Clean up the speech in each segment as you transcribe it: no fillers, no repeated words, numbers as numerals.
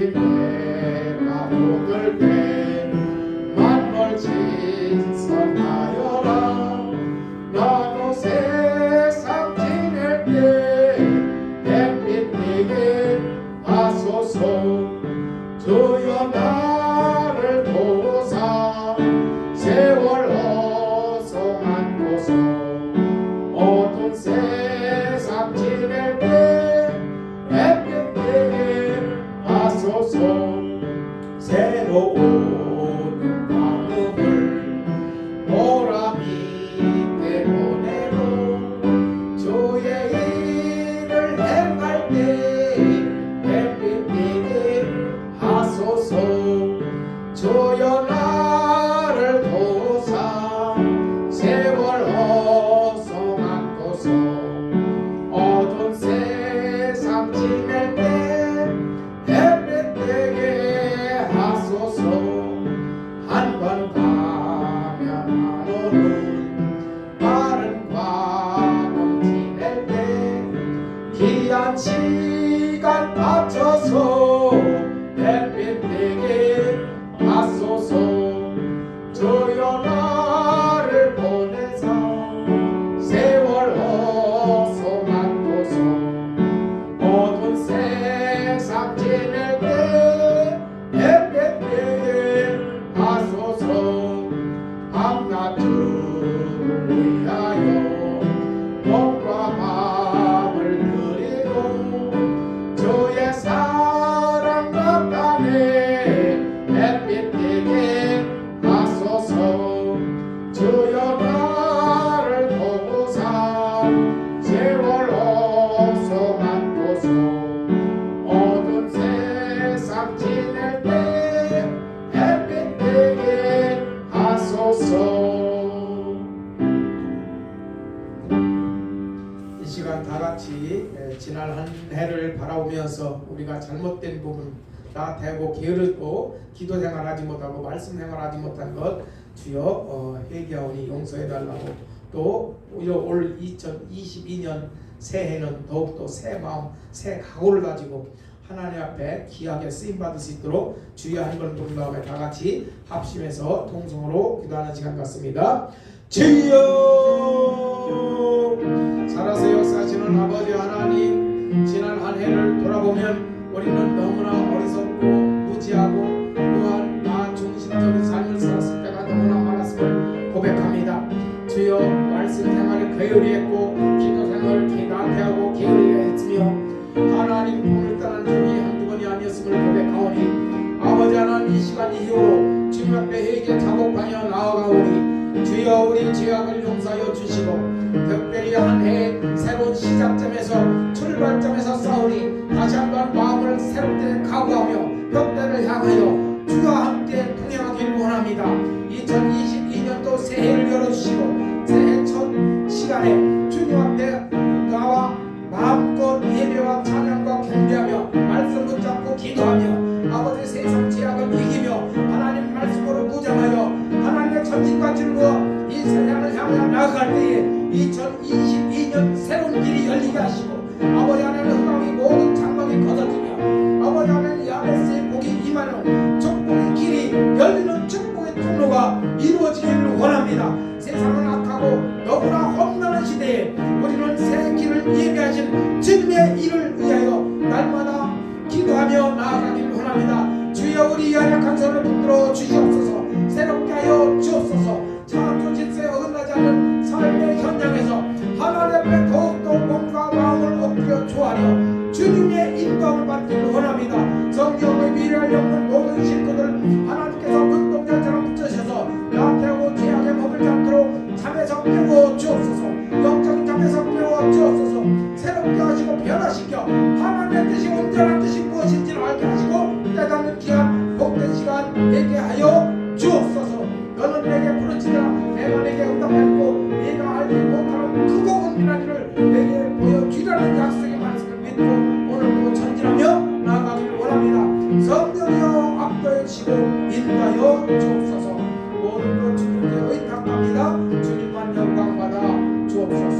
다시 내가 오늘 때 만물 진선하여라. 나도 세상 지낼 때 햇빛 내게 하소서. 주여 나를 도우사 세월 허송한 곳에 어두운 세상 지낼 때 햇빛 내게 하소서. 새로운 마음을 보람 있게 보내고 주의 일을 행할 때 햇빛 내게 하소서. 주여 나를 도우사 세월 허송한 곳에 어두운 세상 지낼 때 햇빛 되게 하소서. 한 번 가면 안 오는 빠른 과거 지낼 때 귀한 시간 맞춰서 햇빛 되게 하소서. 주여 나를 보내사 세월 허송한 곳에 어두운 세상 지낼 때 햇빛 되게 하소서. 밤낮 주를 위하여 몸과 마음을 드리고 주의 사랑 나타내 햇빛 되게 하소서. 주여 나를 도우사 세월 허송한 곳에 어두운 세상 지낼 때 햇빛 되게 하소서. 이 시간 다 같이 지난 한 해를 바라보면서 우리가 잘못된 부분 다 대고 게으르고 기도 생활하지 못하고 말씀 생활하지 못한 것 주여 회개하오니 용서해달라고, 또 올 2022년 새해는 더욱더 새 마음 새 각오를 가지고 하나님 앞에 귀하게 쓰임받을 수 있도록 주여 한 번 부른 다음에 다 같이 합심해서 통성으로 기도하는 시간 같습니다. 주여 살아서 역사하시는 아버지 하나님, 지난 한 해를 돌아보면 우리는 너무나 어리석고 무지하고 또한 나 중심적인 삶을 살았을 때가 너무나 많았음을 고백합니다. 주여 말씀 생활을 게으리 했고 기도 생활을 나태하고 게으리 했으며 하나님 품을 떠난 적이 한두 번이 아니었음을 고백하오니 아버지 하나님, 이 시간 이후로 주님 앞에 회개 자복하여 나아가오니 주여 우리 죄악을 용서하여 주시고 특별히 한 해의 새로운 시작점에서 출발점에서 싸우니 다시 한번 마음을 새롭게 각오하며 벽대를 향하여 주와 함께 동행하기를 원합니다. 2022년도 새해를 열어주시고 새해 첫 시간에 주님 앞에 나와 마음껏 예배와 찬양과 경배하며 말씀 붙잡고 기도하며 아버지 세상 죄악을 이기며 하나님 말씀으로 무장하여 하나님의 전진과 즐거워 이 세상을 향해 나아갈 때에 2022년 새로운 길이 열리게 하시고 아버지 하나님 흑암이 모든 장막이 걷어지며 아버지 하나님 야베스의 복이 임하는 축복의 길이 열리는 축복의 통로가 이루어지기를 원합니다. 세상은 악하고 너무나 험난한 시대에 우리는 새 길을 예비하신 주님의 일을 위하여 날마다 기도하며 나아가기를 원합니다. 주여 우리 연약한 손을 붙들어 주시옵소서. 새롭게 하여 주옵소서. 창조 질서에 어긋나지 않는 삶의 현장에서 하나님 앞에 더욱더 몸과 마음을 엎드려 조하려 주님의 인도함을 받기를 원합니다. 성경의 미래를 엮는 모든 식구들 하나님께서 눈동자처럼 붙여셔서 나태하고 죄악에 머물지 않도록 잠에서 깨워 주옵소서. 영적인 잠에서 깨워 주옵소서. 새롭게 하시고 변화시켜 하나님의 뜻이 온전한 뜻이 무엇인지를 알게 하시고 깨닫는 귀한 복된 시간 되게 하여 주옵소서. 너는 내게 부르짖으라 내가 내게 응답하고 네가 알지 못하는 크고 은밀한 일을 내게 보여주리라는 약속의 말씀을 믿고 오늘도 전진하며 나아가기를 원합니다. 성령이여 앞도해 주시고 인도하여 주옵소서. 모든 것 주님께 의탁합니다. 주님만 영광받아 주옵소서.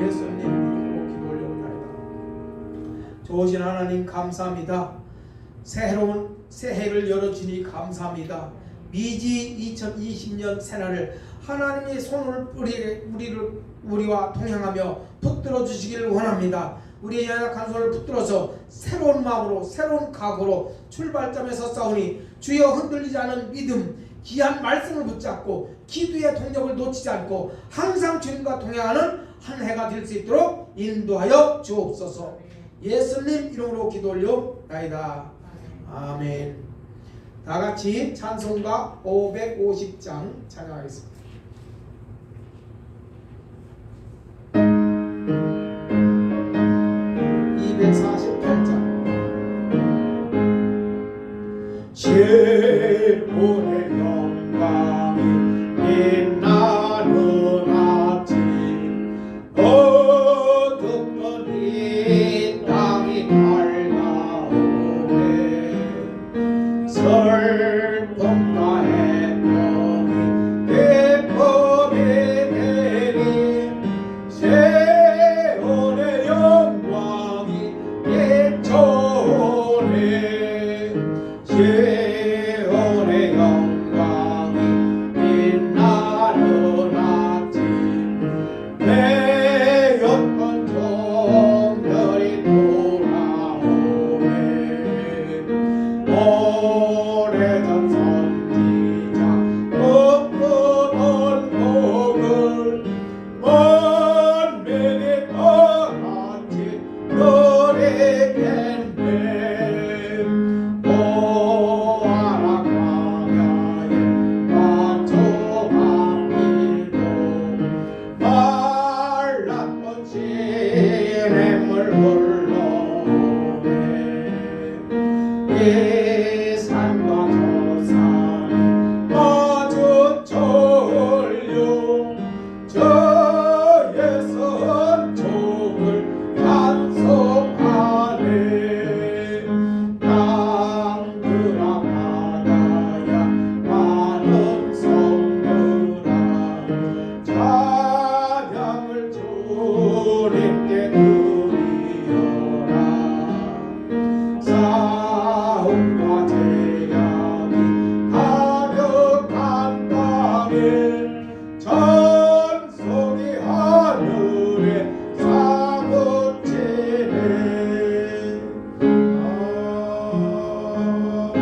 예수님 이름으로 기도 올려옵나이다. 좋으신 하나님 감사합니다. 새해를 열어주니 감사합니다. 미지 2020년 새날을 하나님의 손을 우리와 동행하며 붙들어 주시기를 원합니다. 우리의 연약한 손을 붙들어서 새로운 마음으로 새로운 각오로 출발점에서 싸우니 주여 흔들리지 않은 믿음, 귀한 말씀을 붙잡고 기도의 동력을 놓치지 않고 항상 주님과 동행하는 한 해가 될 수 있도록 인도하여 주옵소서. 예수님 이름으로 기도 올려나이다. 아멘. 다같이 찬송가 550장 찬양하겠습니다. 최고의 영광이 빛나는 아침 어둡던 이 땅이 밝아오네 슬픔과 해방이 기쁨이 되니 세월의 영광이 비춰오네 세월의 영광이 빛나는 아침 매였던 종들이 돌아오네 오래전 선지자 꿈꾸던 복을 만민이 다같이 누리겠네 이 산과 저 산이 마주쳐올려 저의 선종을 찬송하네 땅들아 바다야 많은 성들아 찬양을 주님께 드리어라 싸움과 제약이 가득한 땅에 찬송이 하늘에 사무치네 아멘.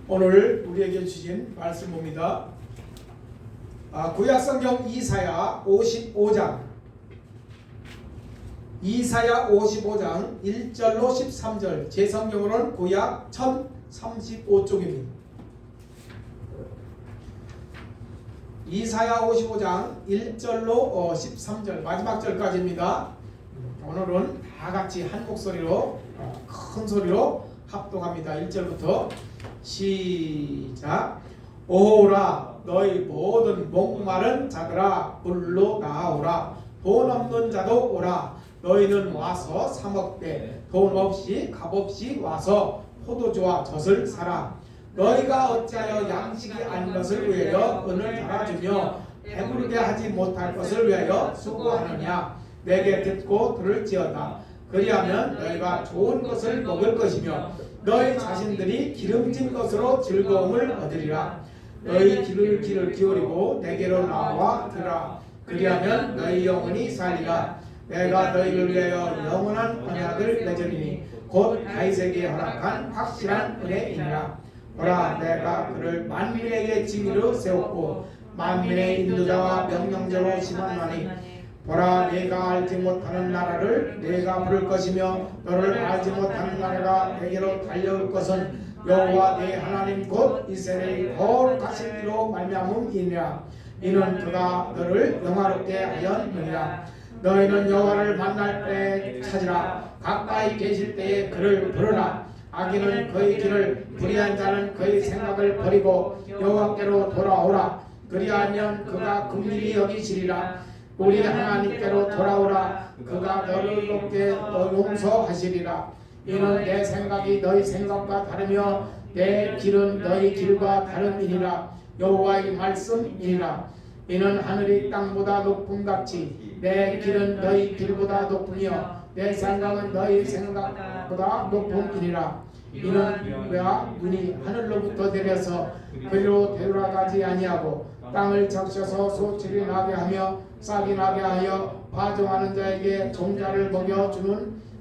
오늘 우리에게 주신 말씀 봅니다. 구약성경 이사야 55장 1절로 13절 제 성경으로는 구약 1035쪽입니다. 이사야 55장 1절로 13절 마지막 절까지입니다. 오늘은 다같이 한 목소리로 큰 소리로 합독합니다. 1절부터 시작. 오라 너희 모든 목마른 자들아 불러 나오라 돈 없는 자도 오라 너희는 와서 사 먹되 돈 없이 값 없이 와서 포도주와 젖을 사라 너희가 어찌하여 양식이 아닌 것을 위하여 은을 달아주며 배부르게 하지 못할 것을 위하여 수고하느냐 내게 듣고 들을지어다 그리하면 너희가 좋은 것을 먹을 것이며 너희 자신들이 기름진 것으로 즐거움을 얻으리라 너희 귀를 기울이고 내게로 나와 들으라 그리하면 너희 영혼이 살리라 내가 너희를 위하여 영원한 언약을 맺으리니 곧 다윗에게 허락한 확실한 은혜이니라 보라 내가 그를 만민에게 징의로 세웠고 만민의 인도자와 명령자로 심었나니 보라 내가 알지 못하는 나라를 내가 부를 것이며 너를 알지 못하는 나라가 내게로 달려올 것은 여호와 네 하나님 곧 이스라엘의 거룩하신 이로 말미암음이니라 이는 그가 너를 영화롭게 하였느니라 너희는 여호와를 만날 때 찾으라 가까이 계실 때에 그를 부르라 악인은 그의 길을 불의한 자는 그의 생각을 버리고 여호와께로 돌아오라 그리하면 그가 긍휼히 여기시리라 우리 하나님께로 돌아오라 그가 너를 높게 용서하시리라 이는 내 생각이 너희 생각과 다르며 내 길은 너희 길과 다름이니라 여호와의 말씀이니라 이는 하늘이 땅보다 높음같이 내 길은 너희 길보다 높으며 내 생각은 너희 생각보다 높음이니라. 이는 그가 눈이 하늘로부터 내려서 그리로 되돌아가지 아니하고 땅을 적셔서 소출이 나게 하며 싹이 나게 하여 파종하는 자에게 종자를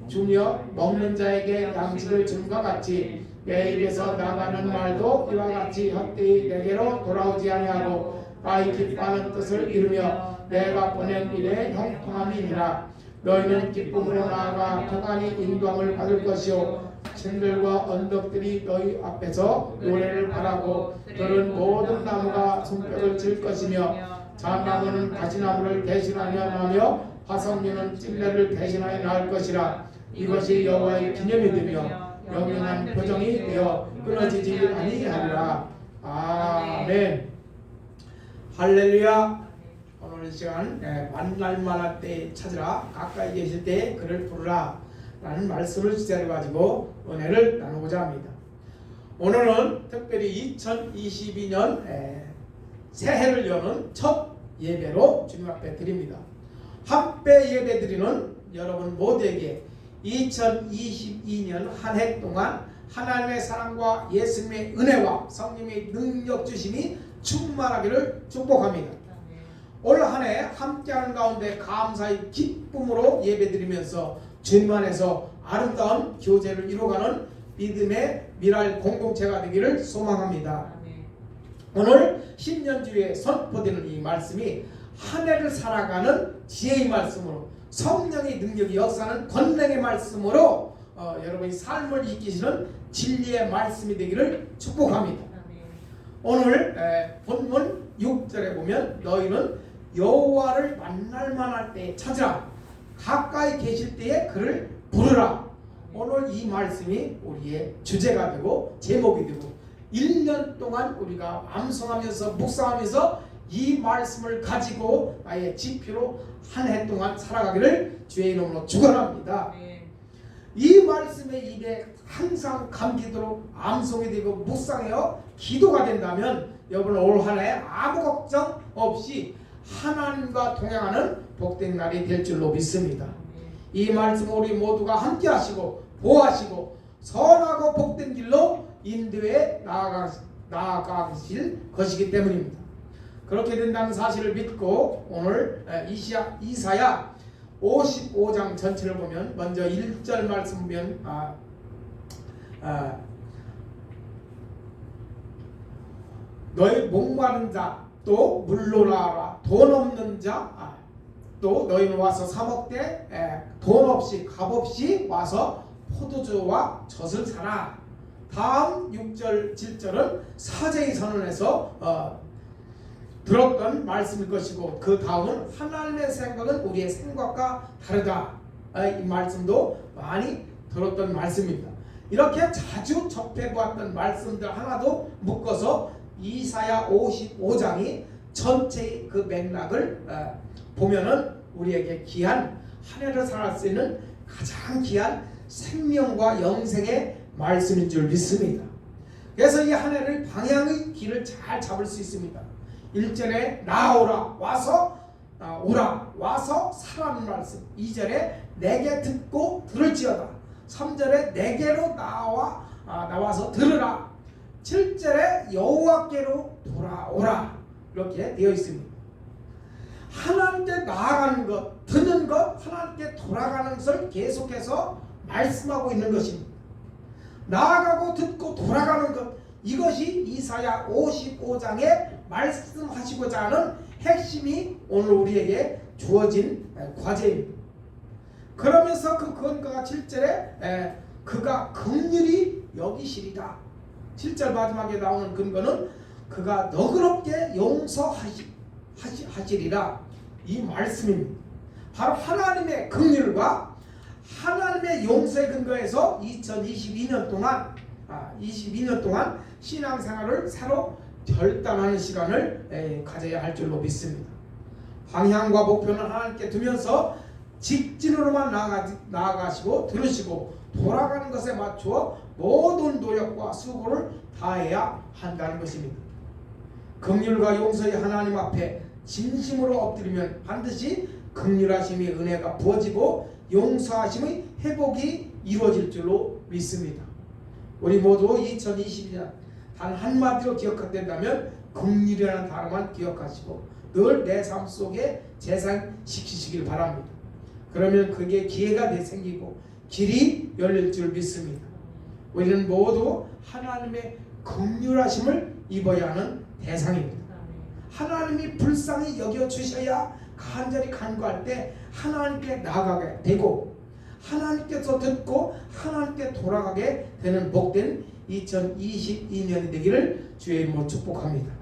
주며 먹는 자에게 양식을 준과 같이 내 입에서 나가는 말도 이와 같이 헛되이 내게로 돌아오지 아니하고 나의 기뻐하는 뜻을 이루며 내가 보낸 일에 형통함이니라. 너희는 기쁨으로 나아가 평안히 인도함을 받을 것이요 신들과 언덕들이 너희 앞에서 노래를 바라고 들은 모든 나무가 손뼉을 칠 것이며 잣나무는 가시나무를 대신하여 화석류는 찔레를 대신하여 나을 것이라. 이것이 여호와의 기념이 되며 영영한 표정이 되어 끊어지지 아니하리라. 아멘. 할렐루야. 오늘 이 시간 만날 만할 때 찾으라, 가까이 계실 때 그를 부르라 라는 말씀을 주제로 가지고 은혜를 나누고자 합니다. 오늘은 특별히 2022년 새해를 여는 첫 예배로 주님 앞에 드립니다. 합배 예배 드리는 여러분 모두에게 2022년 한 해 동안 하나님의 사랑과 예수님의 은혜와 성령의 능력 주심이 충만하기를 축복합니다. 올 한 해 함께하는 가운데 감사의 기쁨으로 예배드리면서 주님 안에서 아름다운 교제를 이루어가는 믿음의 미랄 공동체가 되기를 소망합니다. 오늘 신년주에 선포되는 이 말씀이 한 해를 살아가는 지혜의 말씀으로 성령의 능력이 역사하는 권능의 말씀으로 여러분의 삶을 이기시는 진리의 말씀이 되기를 축복합니다. 오늘 본문 6절에 보면 너희는 여호와를 만날 만할 때에 찾으라, 가까이 계실 때에 그를 부르라. 오늘 이 말씀이 우리의 주제가 되고 제목이 되고 1년 동안 우리가 암송하면서 묵상하면서 이 말씀을 가지고 나의 지표로 한 해 동안 살아가기를 주의 이름으로 축원합니다. 이 말씀의 입에 항상 감기도록 암송이 되고 묵상하여 기도가 된다면 여러분 올 한 해 아무 걱정 없이 하나님과 동행하는 복된 날이 될 줄로 믿습니다. 이 말씀 우리 모두가 함께 하시고 보호하시고 선하고 복된 길로 인도해 나아가실 것이기 때문입니다. 그렇게 된다는 사실을 믿고 오늘 이사야 55장 전체를 보면 먼저 1절 말씀 보면 너희 목마른 자 또 물로라라, 돈 없는 자 또 너희는 와서 사 먹되 돈 없이 값 없이 와서 포도주와 젖을 사라. 다음 6절 7절은 사제의 선언에서 들었던 말씀일 것이고 그 다음은 하나님의 생각은 우리의 생각과 다르다. 이 말씀도 많이 들었던 말씀입니다. 이렇게 자주 접해보았던 말씀들 하나도 묶어서 이사야 55장이 전체의 그 맥락을 보면은 우리에게 귀한 한 해를 살아갈 수 있는 가장 귀한 생명과 영생의 말씀인 줄 믿습니다. 그래서 이 한 해를 방향의 길을 잘 잡을 수 있습니다. 1절에 나오라, 와서 오라, 와서 사라는 말씀. 2절에 내게 듣고 들을지어다. 3절에 내게로 나와서 들으라. 7절에 여호와께로 돌아오라. 이렇게 되어 있습니다. 하나님께 나아가는 것, 듣는 것, 하나님께 돌아가는 것을 계속해서 말씀하고 있는 것입니다. 나아가고 듣고 돌아가는 것, 이것이 이사야 55장에 말씀하시고자 하는 핵심이 오늘 우리에게 주어진 과제입니다. 그러면서 그 근거가 7절에 그가 긍휼히 여기시리다. 7절 마지막에 나오는 근거는 그가 너그럽게 용서하시리라. 이 말씀입니다. 바로 하나님의 긍휼과 하나님의 용서의 근거에서 2022년 동안 신앙생활을 새로 결단하는 시간을 가져야 할 줄로 믿습니다. 방향과 목표는 하나님께 두면서 직진으로만 나아가시고 들으시고 돌아가는 것에 맞추어 모든 노력과 수고를 다해야 한다는 것입니다. 긍휼과 용서의 하나님 앞에 진심으로 엎드리면 반드시 긍휼하심의 은혜가 부어지고 용서하심의 회복이 이루어질 줄로 믿습니다. 우리 모두 2022년 단 한마디로 기억된다면 긍휼이라는 단어만 기억하시고 늘 내 삶 속에 재산시키시길 바랍니다. 그러면 그게 기회가 생기고 길이 열릴 줄 믿습니다. 우리는 모두 하나님의 긍휼하심을 입어야 하는 대상입니다. 하나님이 불쌍히 여겨주셔야 간절히 간구할 때 하나님께 나아가게 되고 하나님께서 듣고 하나님께 돌아가게 되는 복된 2022년이 되기를 주의 이름으로 축복합니다.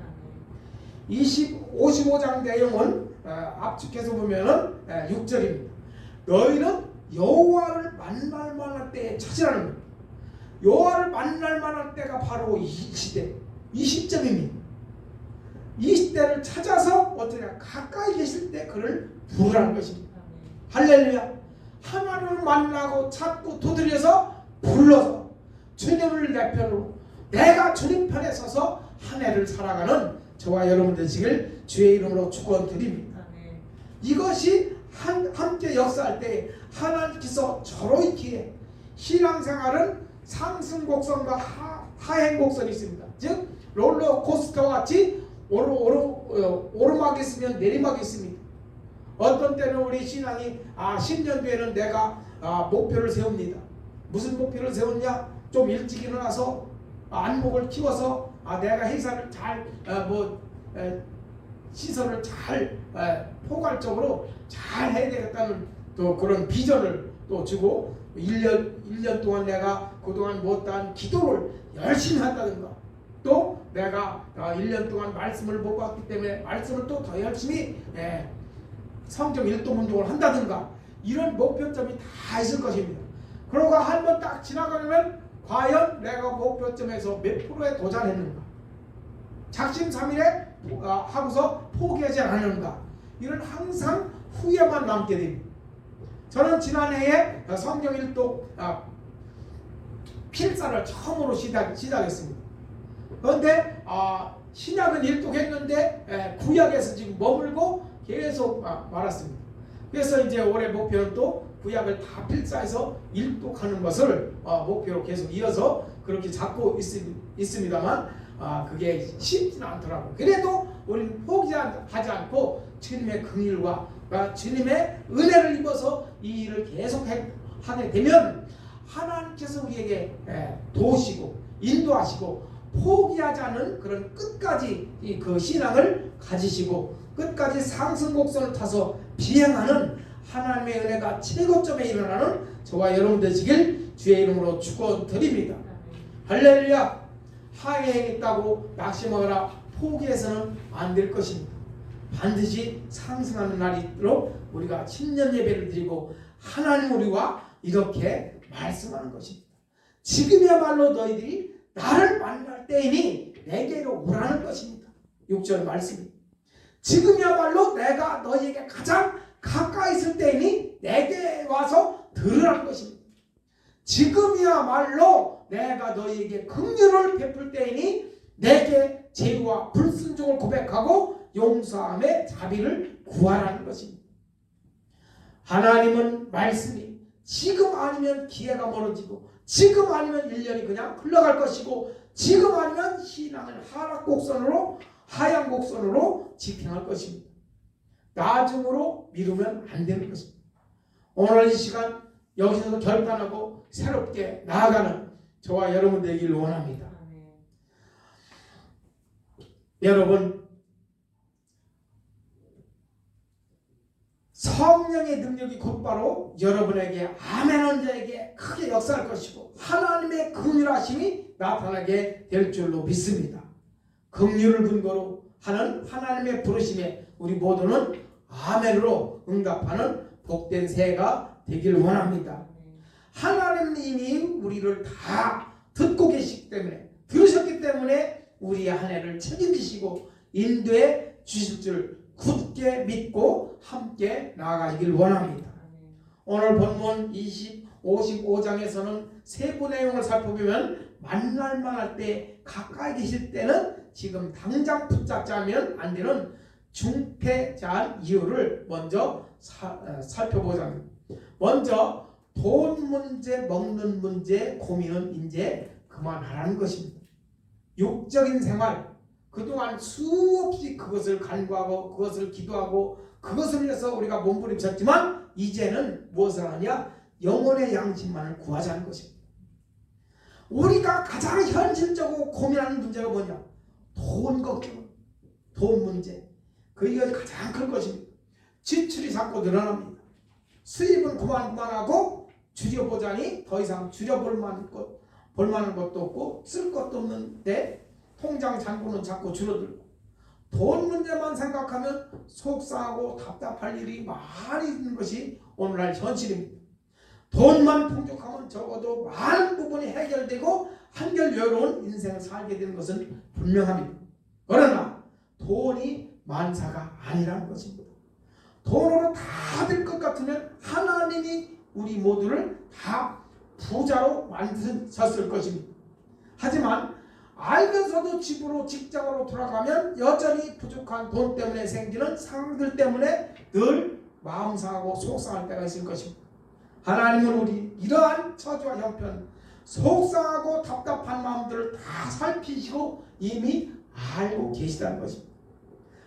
55장 내용은 압축해서 보면은 6절입니다. 너희는 여호와를 만날 만한 때에 찾으라는 겁니다. 여호와를 만날 만한 때가 바로 이 시대, 이 시점입니다. 이 시대를 찾아서 어떠냐 가까이 계실 때 그를 부르라는 것입니다. 할렐루야. 하나님을 만나고 찾고 두드려서 불러서 주님을 내 편으로 내가 주님 편에 서서 한 해를 살아가는 저와 여러분 되시길 주의 이름으로 축원드립니다. 이것이 함께 역사할 때 하나님께서 저로 있기에 신앙생활은 상승곡선과 하행곡선이 있습니다. 즉 롤러코스터와 같이 오르막이 있으면 내리막이 있습니다. 어떤 때는 우리 신앙이 10년 뒤에는 내가 목표를 세웁니다. 무슨 목표를 세웠냐? 좀 일찍 일어나서 안목을 키워서 내가 회사를 잘 시설을 잘 포괄적으로 잘 해야 되겠다는 또 그런 비전을 또 주고 1년 동안 내가 그동안 못한 기도를 열심히 한다든가 또 내가 1년 동안 말씀을 못 봤기 때문에 말씀을 또 더 열심히 성경 일동 운동을 한다든가 이런 목표점이 다 있을 것입니다. 그러고 한번 딱 지나가면 과연 내가 목표점에서 몇 프로에 도달했는가, 작심삼일에 하고서 포기하지 않았는가, 이런 항상 후회만 남게 됩니다. 저는 지난해에 성경 일독 필사를 처음으로 시작했습니다. 그런데 신약은 일독했는데 구약에서 지금 머물고 계속 말았습니다. 그래서 이제 올해 목표는 또 구약을 다 필사해서 일독하는 것을 목표로 계속 이어서 그렇게 잡고 있습니다만 그게 쉽지는 않더라고요. 그래도 우리는 포기하지 않고 주님의 긍휼과 주님의 은혜를 입어서 이 일을 계속 하게 되면 하나님께서 우리에게 도우시고 인도하시고 포기하지 않는 그런 끝까지 그 신앙을 가지시고 끝까지 상승곡선을 타서 비행하는 하나님의 은혜가 최고점에 일어나는 저와 여러분 되시길 주의 이름으로 축원드립니다. 할렐루야. 하행했다고 낙심하거나 포기해서는 안 될 것입니다. 반드시 상승하는 날이 있도록 우리가 신년 예배를 드리고 하나님 우리와 이렇게 말씀하는 것입니다. 지금이야말로 너희들이 나를 만날 때이니 내게로 오라는 것입니다. 6절 말씀입니다. 지금이야말로 내가 너희에게 가장 가까이 있을 때이니 내게 와서 들으라는 것입니다. 지금이야말로 내가 너희에게 긍휼을 베풀 때이니 내게 죄와 불순종을 고백하고 용서함의 자비를 구하라는 것입니다. 하나님은 말씀이 지금 아니면 기회가 멀어지고 지금 아니면 1년이 그냥 흘러갈 것이고 지금 아니면 신앙을 하향곡선으로 지탱할 것입니다. 나중으로 미루면 안 되는 것입니다. 오늘 이 시간 여기서 결단하고 새롭게 나아가는 저와 여러분 되길 원합니다. 여러분, 성령의 능력이 곧바로 여러분에게 아멘한 자에게 크게 역사할 것이고 하나님의 긍휼하심이 나타나게 될 줄로 믿습니다. 긍휼을 근거로 하는 하나님의 부르심에 우리 모두는 아멘으로 응답하는 복된 새해가 되길 원합니다. 하나님이 우리를 다 듣고 계시기 때문에 들으셨기 때문에 우리의 한 해를 책임지시고 인도해 주실 줄 굳게 믿고 함께 나아가시길 원합니다. 오늘 본문 55장에서는 세부 내용을 살펴보면 만날만 할 때 가까이 계실 때는 지금 당장 붙잡자면 안 되는 중패자한 이유를 먼저 살펴보자. 먼저 돈 문제, 먹는 문제 고민은 이제 그만하라는 것입니다. 육적인 생활, 그동안 수없이 그것을 간구하고 그것을 기도하고 그것을 위해서 우리가 몸부림쳤지만 이제는 무엇을 하냐? 영혼의 양식만을 구하자는 것입니다. 우리가 가장 현실적으로 고민하는 문제가 뭐냐? 돈 걱정, 돈 문제. 그게 가장 큰 것입니다. 지출이 자꾸 늘어납니다. 수입은 그만하고 줄여보자니 더 이상 줄여볼 만한 것도 없고 쓸 것도 없는데 통장 잔고는 자꾸 줄어들고 돈 문제만 생각하면 속상하고 답답할 일이 많이 있는 것이 오늘날 현실입니다. 돈만 풍족하면 적어도 많은 부분이 해결되고 한결 여유로운 인생을 살게 되는 것은 분명합니다. 그러나 돈이 만사가 아니라는 것입니다. 돈으로 다 될 것 같으면 하나님이 우리 모두를 다 부자로 만드셨을 것입니다. 하지만 알면서도 집으로 직장으로 돌아가면 여전히 부족한 돈 때문에 생기는 상황들 때문에 늘 마음 상하고 속상할 때가 있을 것입니다. 하나님은 우리 이러한 처지와 형편, 속상하고 답답한 마음들을 다 살피시고 이미 알고 계시다는 것입니다.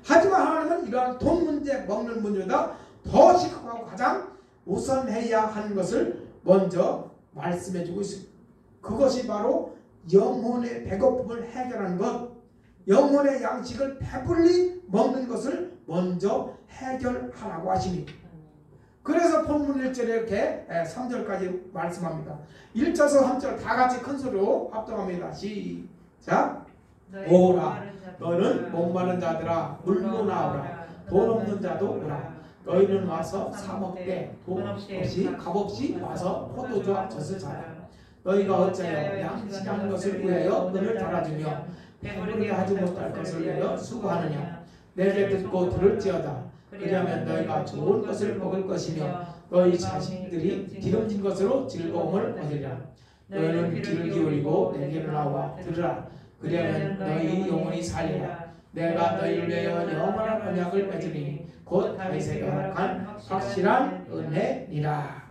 하지만 하나님은 이러한 돈 문제, 먹는 문제보다 더 심각하고 가장 우선해야 하는 것을 먼저 말씀해 주고 있습니다. 그것이 바로 영혼의 배고픔을 해결하는 것, 영혼의 양식을 배불리 먹는 것을 먼저 해결하라고 하십니다. 그래서 본문 1절에 이렇게 3절까지 말씀합니다. 1절에서 3절 다 같이 큰 소리로 합동합니다. 시작. 오라 너는 목마른 자들아 물로 나오라 돈 없는 자도 오라 너희는 와서 사 먹되 돈 없이 값없이 와서 포도주와 젖을 사라 너희가 어찌하여 양식하는 것을 위하여 은을 달아주며 배부르게 하지 못할 것을 위하여 수고하느냐 내게 듣고 들을지어다 그러면 너희가 좋은 것을 먹을 것이며 너희 자식들이 기름진 것으로 즐거움을 얻으리라 너희는 귀를 기울이고 내게로 나와 들으라 그러면 너희 영혼이 살리라 내가 너희를 위하여 영원한 언약을 맺으리니 곧 다윗에게 허락한 확실한 은혜니라.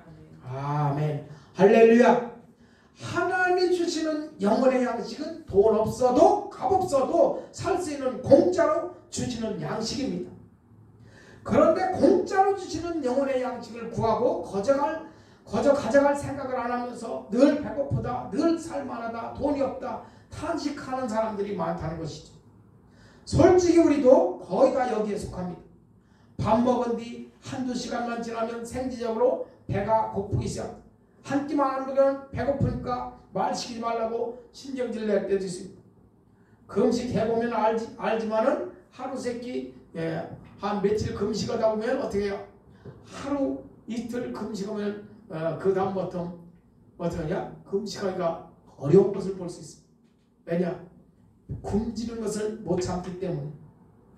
아멘. 할렐루야. 하나님이 주시는 영혼의 양식은 돈 없어도 값 없어도 살 수 있는 공짜로 주시는 양식입니다. 그런데 공짜로 주시는 영혼의 양식을 구하고 거저 가져갈 생각을 안 하면서 늘 배고프다, 늘 살만하다, 돈이 없다 탄식하는 사람들이 많다는 것이죠. 솔직히 우리도 거의 다 여기에 속합니다. 밥 먹은 뒤 한두 시간만 지나면 생리적으로 배가 고프기 시작. 한 끼만 안 먹으면 배고프니까 말 시키지 말라고 신경질 낼 때도 있습니다. 금식 해보면 알지만은 하루 세끼 한 며칠 금식하다 보면 어떻게 해요? 하루 이틀 금식하면 그 다음부터 어떻게 하냐? 금식하기가 어려운 것을 볼 수 있습니다. 왜냐? 굶지는 것을 못 참기 때문에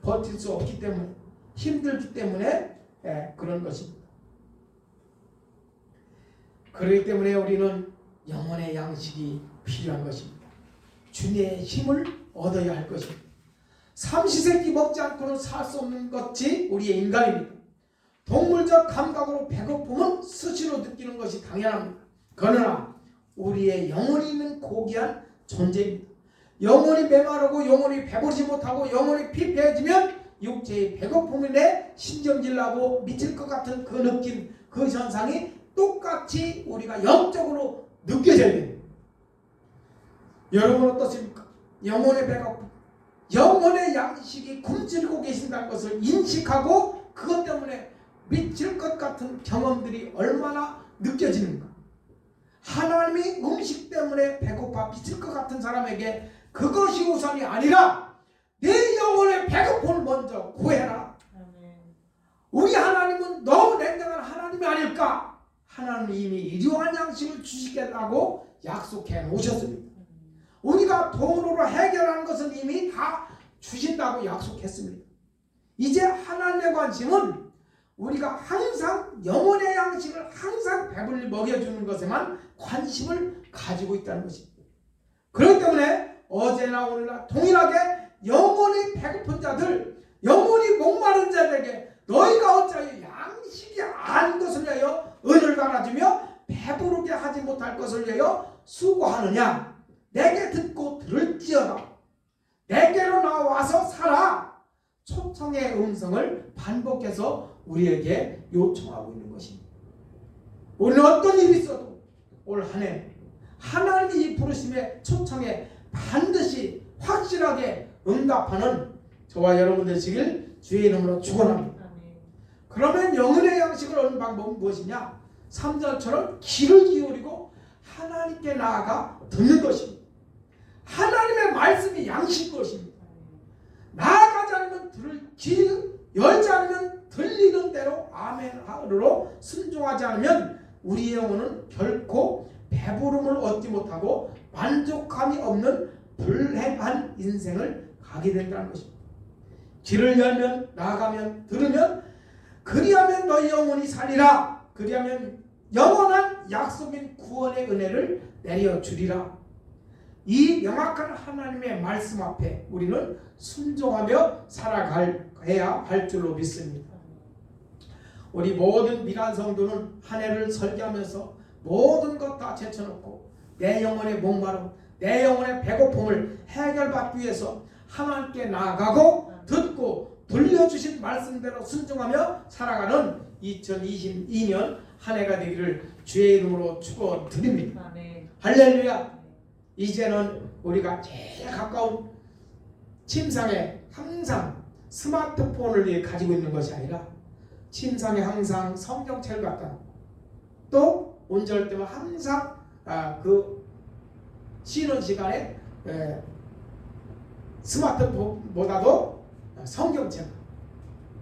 버틸 수 없기 때문에 힘들기 때문에 그런 것입니다. 그렇기 때문에 우리는 영혼의 양식이 필요한 것입니다. 주님의 힘을 얻어야 할 것입니다. 삼시세끼 먹지 않고는 살 수 없는 것이 우리의 인간입니다. 동물적 감각으로 배고픔은 수시로 느끼는 것이 당연합니다. 그러나 우리의 영혼이 있는 고귀한 존재입니다. 영혼이 메마르고 영혼이 배부르지 못하고 영혼이 피폐해지면 육체의 배고픔이 내 신경질 나고 미칠 것 같은 그 느낌, 그 현상이 똑같이 우리가 영적으로 느껴져야 됩니다. 여러분 어떻습니까? 영혼의 배고픔, 영혼의 양식이 굶주리고 계신다는 것을 인식하고 그것 때문에 미칠 것 같은 경험들이 얼마나 느껴지는가. 하나님이 음식 때문에 배고파 미칠 것 같은 사람에게 그것이 우선이 아니라 내 영혼의 배고픔을 먼저 구해라. 우리 하나님은 너무 냉정한 하나님이 아닐까? 하나님이 이미 일용할 양식을 주시겠다고 약속해 놓으셨습니다. 우리가 돈으로 해결하는 것은 이미 다 주신다고 약속했습니다. 이제 하나님의 관심은 우리가 항상 영혼의 양식을 항상 배불리 먹여주는 것에만 관심을 가지고 있다는 것입니다. 그렇기 때문에 어제나 오늘나 동일하게 영혼이 배고픈 자들, 영혼이 목마른 자들에게 너희가 어찌하여 양식이 아닌 것을 위하여 은을 갈아주며 배부르게 하지 못할 것을 위하여 수고하느냐. 내게 듣고 들을지어다. 내게로 나와서 살아. 초청의 음성을 반복해서 우리에게 요청하고 있는 것입니다. 우리는 어떤 일이 있어도 올 한 해 하나님이 이 부르심의 초청에 반드시 확실하게 응답하는 저와 여러분 되시길 주의 이름으로 축원합니다. 그러면 영혼의 양식을 얻는 방법은 무엇이냐? 3절처럼 귀를 기울이고 하나님께 나아가 듣는 것입니다. 하나님의 말씀이 양식인 것입니다. 나아가지 않으면 귀를 열지 않으면 들리는 대로 아멘으로 순종하지 않으면 우리의 영혼은 결코 배부름을 얻지 못하고 만족함이 없는 불행한 인생을 가게 된다는 것입니다. 귀를 열면 나아가면 들으면 그리하면 너희 영혼이 살리라. 그리하면 영원한 약속인 구원의 은혜를 내려주리라. 이 명확한 하나님의 말씀 앞에 우리는 순종하며 살아가야 할 줄로 믿습니다. 우리 모든 미란 성도는 한 해를 설계하면서 모든 것 다 제쳐놓고 내 영혼의 목마름, 내 영혼의 배고픔을 해결받기 위해서 하나님께 나아가고 듣고 들려주신 말씀대로 순종하며 살아가는 2022년 한 해가 되기를 주의 이름으로 축원드립니다. 할렐루야. 이제는 우리가 제일 가까운 침상에 항상 스마트폰을 가지고 있는 것이 아니라 침상에 항상 성경책을 갖다 놓고 또 온전할 때만 항상 그 쉬는 시간에 스마트폰보다도 성경책,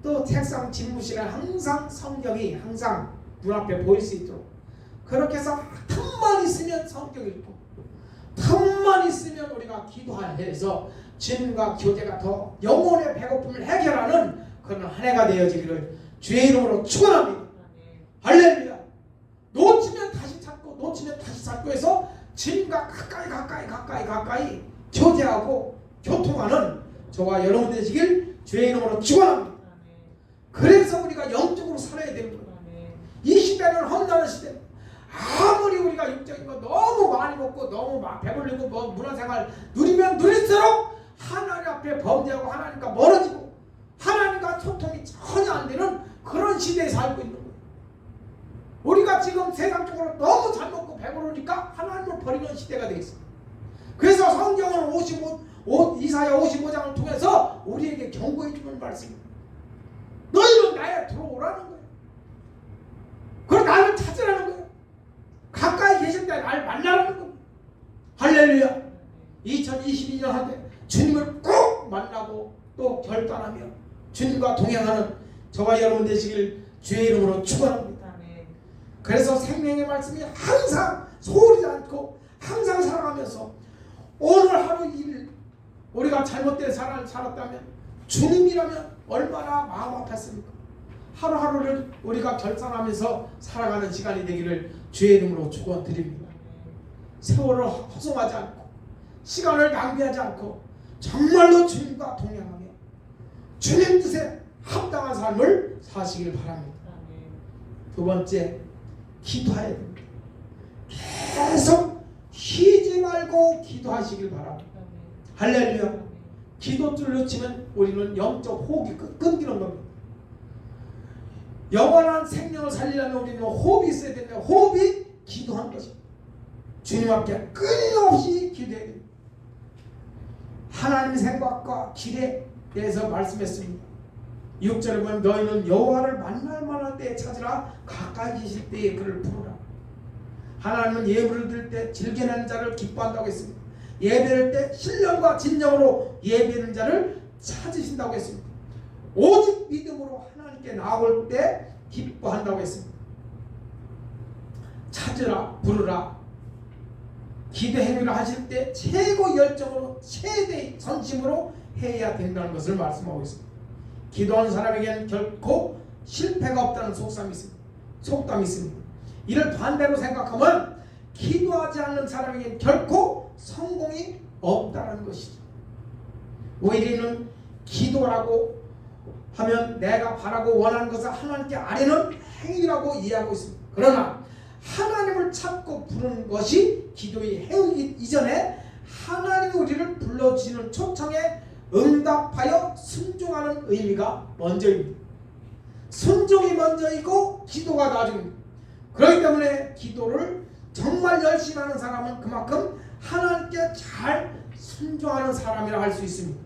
또 책상 집무실에 항상 성경이 항상 눈앞에 보일 수 있도록 그렇게 해서 틈만 있으면 성경 읽고 틈만 있으면 우리가 기도해서 주님과 교제가 더 영혼의 배고픔을 해결하는 그런 한 해가 되어지기를 주의 이름으로 축원합니다. 할렐루야. 놓치면 다시 찾고 놓치면 다시 찾고 해서 주님과 가까이 교제하고 교통하는 저와 여러분 되시길 주의 이름으로 축원합니다. 그래서 우리가 영적으로 살아야 되는 거예요. 이 시대는 험난한 시대. 아무리 우리가 육적인 거 너무 많이 먹고 너무 배불리고 문화생활 누리면 누릴수록 하나님 앞에 범죄하고 하나님과 멀어지고 하나님과 소통이 전혀 안 되는 그런 시대에 살고 있는 거예요. 우리가 지금 세상적으로 너무 잘 먹고 배부르니까 하나님을 버리는 시대가 되어 있어요. 그래서 성경은 이사야 55장을 통해서 우리에게 경고해 주는 말씀입니다. 너희는 나에 들어오라는 거예요. 그리고 나를 찾으라는 거예요. 가까이 계실 때 나를 만나라는 거예요. 할렐루야. 2022년 한 해 주님을 꼭 만나고 또 결단하며 주님과 동행하는 저와 여러분 되시길 주의 이름으로 축원합니다. 그래서 생명의 말씀이 항상 소홀하지 않고 항상 살아가면서 오늘 하루 일 우리가 잘못된 삶을 살았다면 주님이라면 얼마나 마음 아팠습니까? 하루하루를 우리가 결산하면서 살아가는 시간이 되기를 주의 이름으로 축원드립니다. 세월을 허송하지 않고 시간을 낭비하지 않고 정말로 주님과 동행하며 주님 뜻에 합당한 삶을 사시길 바랍니다. 두 번째, 기도해야 됩니다. 계속 쉬지 말고 기도하시길 바랍니다. 할렐루야. 기도줄을 놓치면 우리는 영적 호흡이 끊기는 겁니다. 영원한 생명을 살리려면 우리는 호흡이 있어야 되는데 호흡이 기도하는 것입니다. 주님 앞에 끊임없이 기도해야 됩니다. 하나님 생각과 길에 대해서 말씀했습니다. 6절에 보면 너희는 여호와를 만날 만한 때에 찾으라. 가까이 계실 때에 그를 부르라. 하나님은 예물을 드릴 때 즐겨내는 자를 기뻐한다고 했습니다. 예배할 때 신령과 진정으로 예배하는 자를 찾으신다고 했습니다. 오직 믿음으로 하나님께 나올 때 기뻐한다고 했습니다. 찾으라, 부르라, 기도 행위를 하실 때 최고 열정으로 최대의 전심으로 해야 된다는 것을 말씀하고 있습니다. 기도하는 사람에게는 결코 실패가 없다는 속담이 있습니다. 이를 반대로 생각하면 기도하지 않는 사람에게는 결코 성공이 없다는 것이죠. 오히려 이는 기도라고 하면 내가 바라고 원하는 것을 하나님께 아뢰는 행위라고 이해하고 있습니다. 그러나 하나님을 찾고 부르는 것이 기도의 행위이기 이전에 하나님이 우리를 불러주시는 초청에 응답하여 순종하는 의미가 먼저입니다. 순종이 먼저이고 기도가 나중입니다. 그렇기 때문에 기도를 정말 열심히 하는 사람은 그만큼 하나님께 잘 순종하는 사람이라 할 수 있습니다.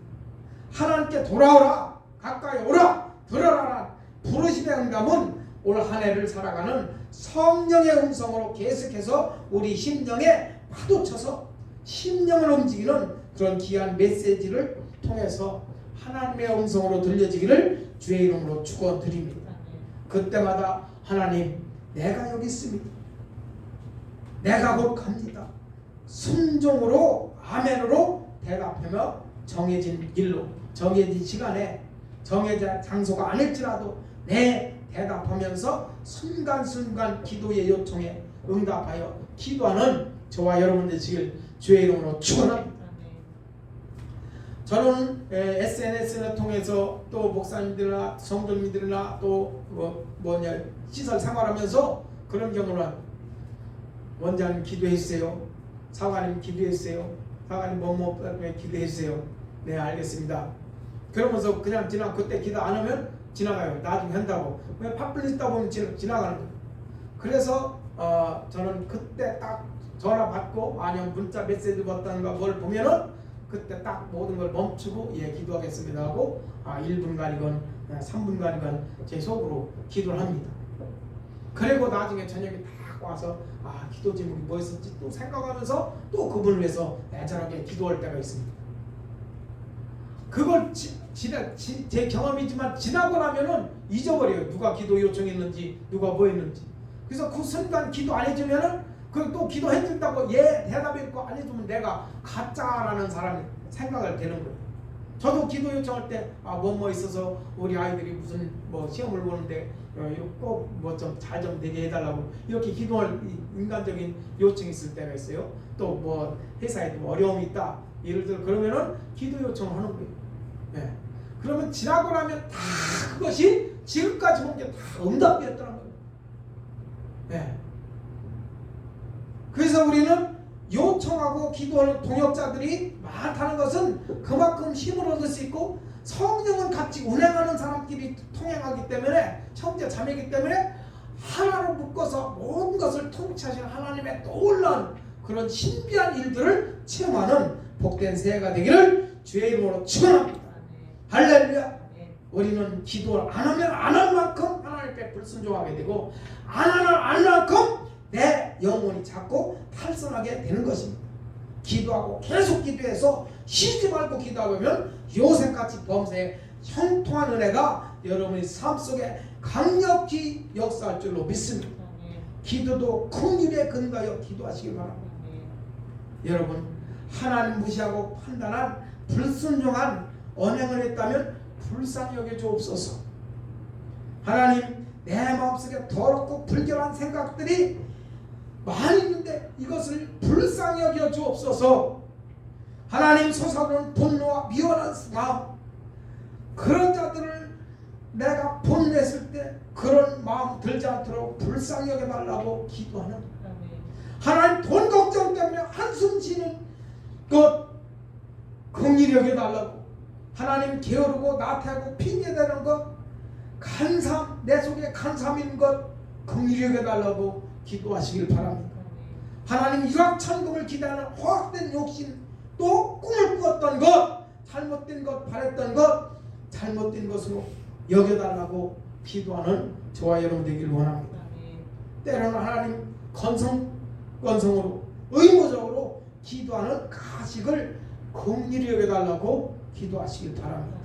하나님께 돌아오라, 가까이 오라, 들어라라 부르심의 응답은 올 한 해를 살아가는 성령의 음성으로 계속해서 우리 심령에 파도쳐서 심령을 움직이는 그런 귀한 메시지를 통해서 하나님의 음성으로 들려지기를 주의 이름으로 축원드립니다. 그때마다 하나님, 내가 여기 있습니다. 내가 곧 갑니다. 순종으로 아멘으로 대답하며 정해진 길로, 정해진 시간에, 정해진 장소가 아닐지라도 내 대답하면서 순간순간 기도의 요청에 응답하여 기도하는 저와 여러분 되시길 주의 이름으로 축원합니다. 저는 SNS를 통해서 또 목사님들이나 성도님들이나 또 시설 생활하면서 그런 경우는 원장님 기도해주세요, 사관님 기도해주세요, 사관님 뭐뭐 기도해주세요. 네, 알겠습니다. 그러면서 그냥 그때 기도 안 하면 지나가요. 나중에 한다고. 왜 바쁠 있다 보면 지나가는 거예요. 그래서 저는 그때 딱 전화 받고 아니면 문자 메시지 받던가 뭘 보면은 그때 딱 모든 걸 멈추고 기도하겠습니다 하고 1분간이건 3분간이건 제 속으로 기도를 합니다. 그리고 나중에 저녁에 딱 와서 기도 제목이 뭐였었지 또 생각하면서 또 그분을 위해서 애절하게 기도할 때가 있습니다. 그걸 제 경험이지만 지나고 나면은 잊어버려요. 누가 기도 요청했는지, 누가 뭐 했는지. 그래서 그 순간 기도 안 해주면은 또 기도해준다고 대답했고 안 해주면 내가 가짜라는 사람이 생각을 되는 거예요. 저도 기도 요청할 때 뭐 있어서 우리 아이들이 무슨 시험을 보는데 꼭 좀 잘 좀 되게 해달라고 이렇게 기도할 인간적인 요청이 있을 때가 있어요. 또 회사에 어려움이 있다 예를 들어 그러면은 기도 요청을 하는 거예요. 네. 그러면 지나고 나면 다 그것이 지금까지 본 게 다 응답이었다는 거예요. 네. 그래서 우리는 요청하고 기도하는 동역자들이 많다는 것은 그만큼 힘을 얻을 수 있고 성령은 같이 운행하는 사람끼리 통행하기 때문에 형제 자매이기 때문에 하나로 묶어서 모든 것을 통치하시는 하나님의 놀라운 그런 신비한 일들을 체험하는 복된 새해가 되기를 주의 이름으로 축원합니다. 할렐루야. 우리는 기도를 안 하면 안 할 만큼 하나님께 불순종하게 되고 안 하면 안 할 만큼 내 영혼이 자꾸 탈선하게 되는 것입니다. 기도하고 계속 기도해서 쉬지 말고 기도하면 요셉같이 범사에 형통한 은혜가 여러분의 삶 속에 강력히 역사할 줄로 믿습니다. 기도도 긍휼에 근거하여 기도하시기 바랍니다. 여러분, 하나님 무시하고 판단한 불순종한 언행을 했다면 불쌍히 여겨 주옵소서. 하나님, 내 마음속에 더럽고 불결한 생각들이 많이 있는데 이것을 불쌍히 여겨 주옵소서. 하나님, 솟아오르는 분노와 미워하는 마음, 그런 자들을 내가 분노했을 때 그런 마음 들지 않도록 불쌍히 여겨달라고 기도하는, 하나님, 돈 걱정 때문에 한숨 쉬는 것 긍휼히 여겨달라고, 하나님, 게으르고 나태하고 핑계대는 것, 내 속에 간삼 있는 것 긍휼히 여겨달라고 기도하시길 바랍니다. 하나님, 유학천금을 기대하는 허황된 욕심, 또 꿈을 꾸었던 것, 잘못된 것, 바랬던 것, 잘못된 것으로 여겨달라고 기도하는 저와 여러분 되기를 원합니다. 때로는 하나님, 건성으로 의무적으로 기도하는 가식을 긍휼히 여겨달라고 기도하시길 바랍니다.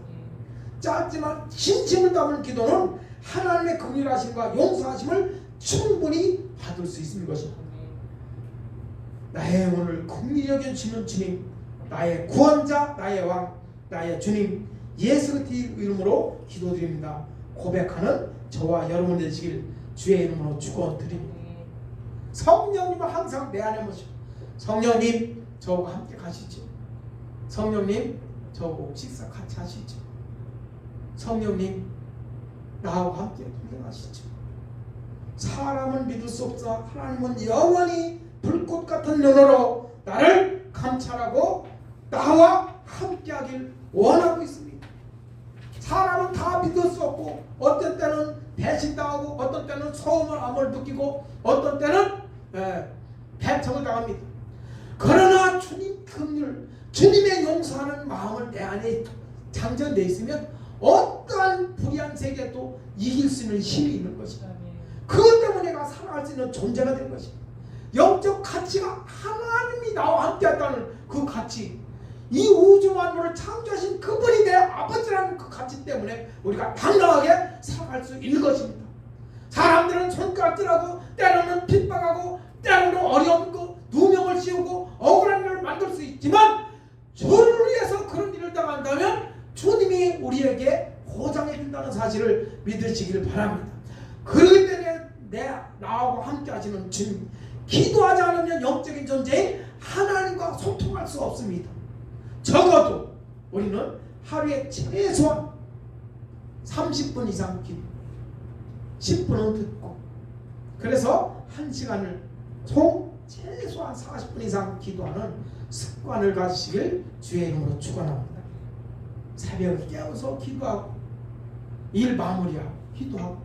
짧지만 진심을 담은 기도는 하나님의 긍휼하심과 용서하심을 충분히 받을 수 있는 것입니다. 나의 영혼을 긍휼히 여겨주시는 주님, 나의 구원자, 나의 왕, 나의 주님 예수 그리스도의 이름으로 기도드립니다. 고백하는 저와 여러분 되시길 주의 이름으로 축원드립니다. 성령님은 항상 내 안에 모시고, 성령님 저하고 함께 가시죠. 성령님 저하고 식사 같이 하시죠. 성령님 나와 함께 동행하시죠. 사람은 믿을 수 없어 하나님은 영원히 불꽃 같은 눈으로 나를 감찰하고 나와 함께하길 원하고 있습니다. 사람은 다 믿을 수 없고 어떤 때는 배신당하고 어떤 때는 소음을 암을 느끼고 어떤 때는 배척을 당합니다. 그러나 주님 긍휼, 주님의 용서하는 마음을 내 안에 장전되어 있으면 어떠한 불의한 세계도 이길 수 있는 힘이 있는 것이다. 그것 때문에 내가 살아갈 수 있는 존재가 된 것이다. 영적 가치가 하나님이 나와 함께한다는 그 가치, 이 우주 만물을 창조하신 그분이 내 아버지라는 그 가치 때문에 우리가 당당하게 살아갈 수 있는 것입니다. 사람들은 손가락질하고 때로는 핍박하고 때로는 어려운 거 누명을 씌우고 억울한 일을 만들 수 있지만 주를 위해서 그런 일을 당한다면 주님이 우리에게 보장해 준다는 사실을 믿으시기를 바랍니다. 그렇기 때문에 나하고 함께 하시는 주님, 기도하지 않으면 영적인 존재인 하나님과 소통할 수 없습니다. 적어도 우리는 하루에 최소한 30분 이상 기도, 10분은 듣고, 그래서 1시간을 총 최소한 40분 이상 기도하는 습관을 가지시길 주의 이름으로 축원합니다. 새벽에 깨어서 기도하고 일 마무리하고 기도하고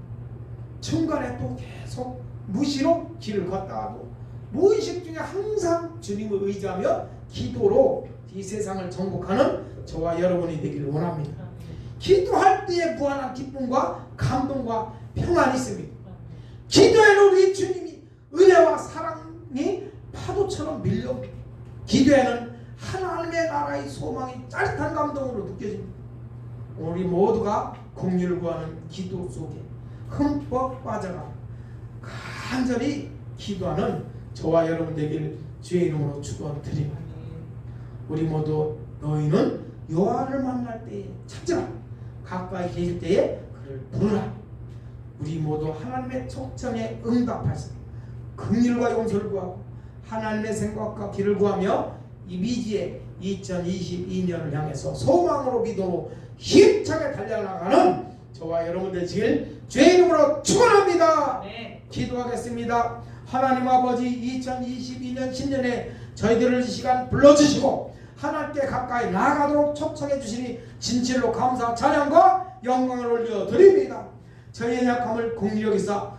중간에 또 계속 무시로 길을 걷다가도 무의식 중에 항상 주님을 의지하며 기도로 이 세상을 정복하는 저와 여러분이 되기를 원합니다. 기도할 때에 무한한 기쁨과 감동과 평안이 있습니다. 기도에는 우리 주님이 은혜와 사랑이 파도처럼 밀려옵니다. 기도에는 하나님의 나라의 소망이 짜릿한 감동으로 느껴집니다. 우리 모두가 긍휼을 구하는 기도 속에 흠뻑 빠져가 간절히 기도하는 저와 여러분 되길 주의 이름으로 축원드립니다. 우리 모두 너희는 여호와를 만날 때에 찾으라, 가까이 계실 때에 그를 부르라. 우리 모두 하나님의 촉청에 응답하시 긍휼과 용서를 구하고 하나님의 생각과 길을 구하며 이 미지의 2022년을 향해서 소망으로 믿음으로 힘차게 달려나가는 저와 여러분 되시길 주의 이름으로 축원합니다. 네. 기도하겠습니다. 하나님 아버지, 2022년 신년에 저희들을 이 시간 불러주시고 하나님께 가까이 나아가도록 촉청해 주시니 진실로 감사 찬양과 영광을 올려드립니다. 저희의 약함을 긍휼히 여기사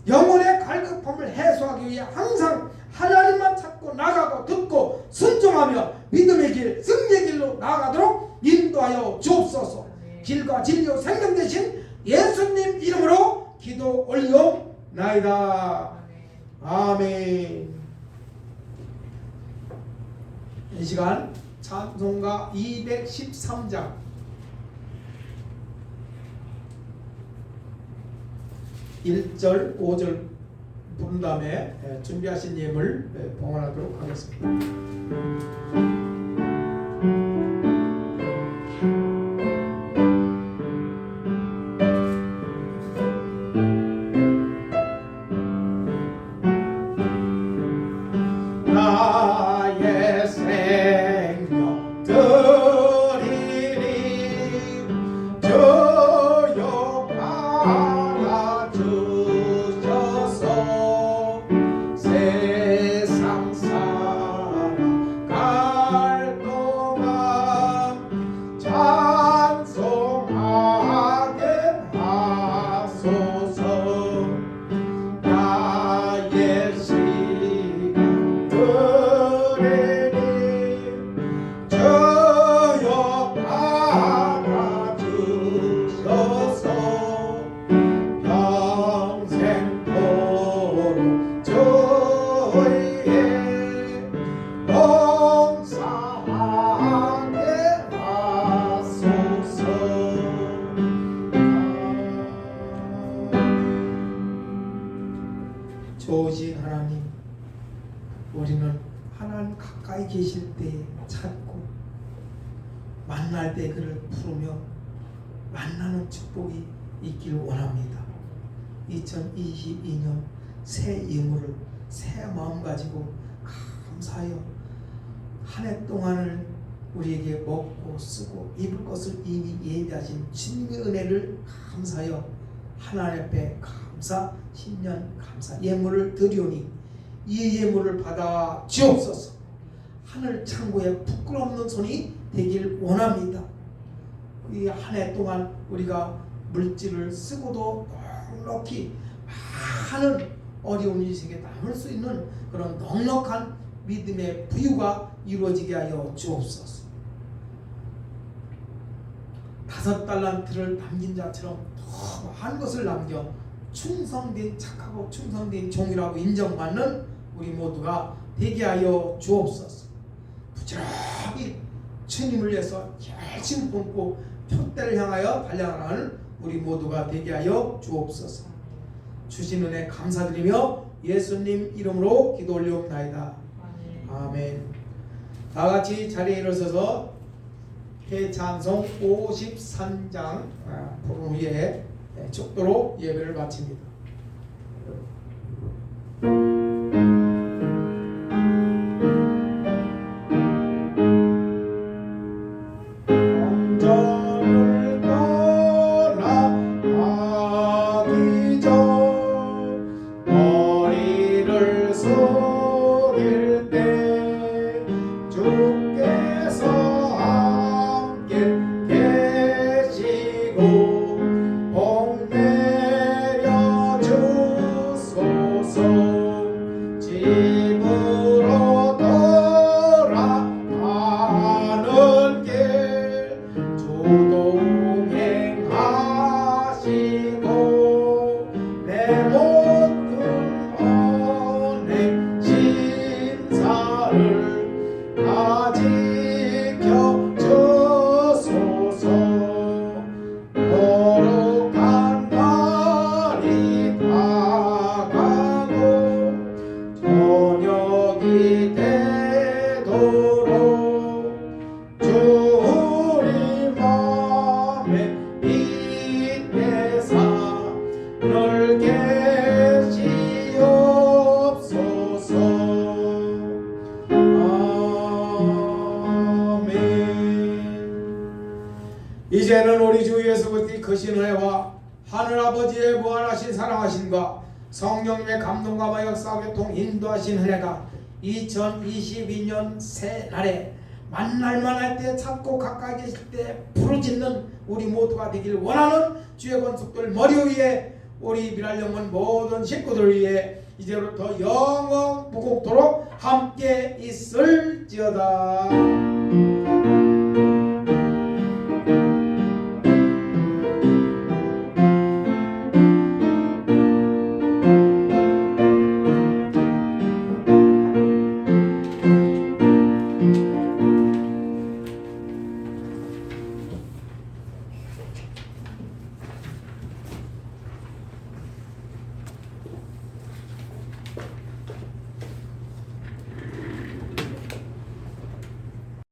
영혼의 갈급함을 해소하기 위해 항상 하나님만 찾고 나가고 듣고 순종하며 믿음의 길, 승리의 길로 나아가도록 인도하여 주옵소서. 길과 진리요 생명 되신 예수님 이름으로 기도 올려나이다. 아멘. 이 시간 찬송가 213장 (1절) (5절) 부른 다음에 준비하신 예물 봉헌하도록 하겠습니다. 나의 생명 드리리 주여 받아주셔서 세상 살아갈 동안 찬송하게 하소서. 나의 시간 드리니 주여 받아주셔서 평생토록 주의 봉사하게 하소서. 좋으신 하나님, 우리는 하나님 가까이 계실 때 찾고 만날 때 그를 부르며 만나는 축복이 있길 원합니다. 2022년 새 예물을 새 마음 가지고 감사하여 한 해 동안을 우리에게 먹고 쓰고 입을 것을 이미 예비하신 주님의 은혜를 감사하여 하나님 앞에 감사 신년 감사 예물을 드리오니 이 예물을 받아 주옵소서. 하늘 창고에 부끄러움없는 손이 되길 원합니다. 이 한 해 동안 우리가 물질을 쓰고도 넉넉히 많은 어려운 인생에 남을 수 있는 그런 넉넉한 믿음의 부유가 이루어지게 하여 주옵소서. 5달란트를 남긴 자처럼 더 많은 것을 남겨 충성된 착하고 충성된 종이라고 인정받는 우리 모두가 되게 하여 주옵소서. 부지런히 주님을 위해서 열심히 품고 표대를 향하여 달려가는 우리 모두가 되게 하여 주옵소서. 주신 은혜 감사드리며 예수님 이름으로 기도 올리옵나이다. 아멘. 다같이 자리에 일어서서 대찬송 53장 부른 후에 축도로 예배를 마칩니다. 왕전을 떠나가기 전 머리를 숙일 때 주께서 함께 계시고 복 내려 주소서. 집으로 돌아가는 길 주동행하시고 내 모든 언행 신사를 다 지켜 주소서. 거룩한 날이 다가고 저녁이 되도록 주 우리 맘에 빛내사 늘 계시옵소서. 아멘. 이제는 우리 주 예수 그리스도의 크신 은혜와 하늘 아버지의 무한하신 사랑하심과 성령님의 감동과 역사 교통 인도하신 은혜가 2022년 새날에 만날만 할 때 찾고 가까이 계실 때 부르짖는 우리 모두가 되길 원하는 주의 권속들 머리 위에 우리 미랄 영혼 모든 식구들 위해 이제부터 영원 무궁토록 함께 있을지어다.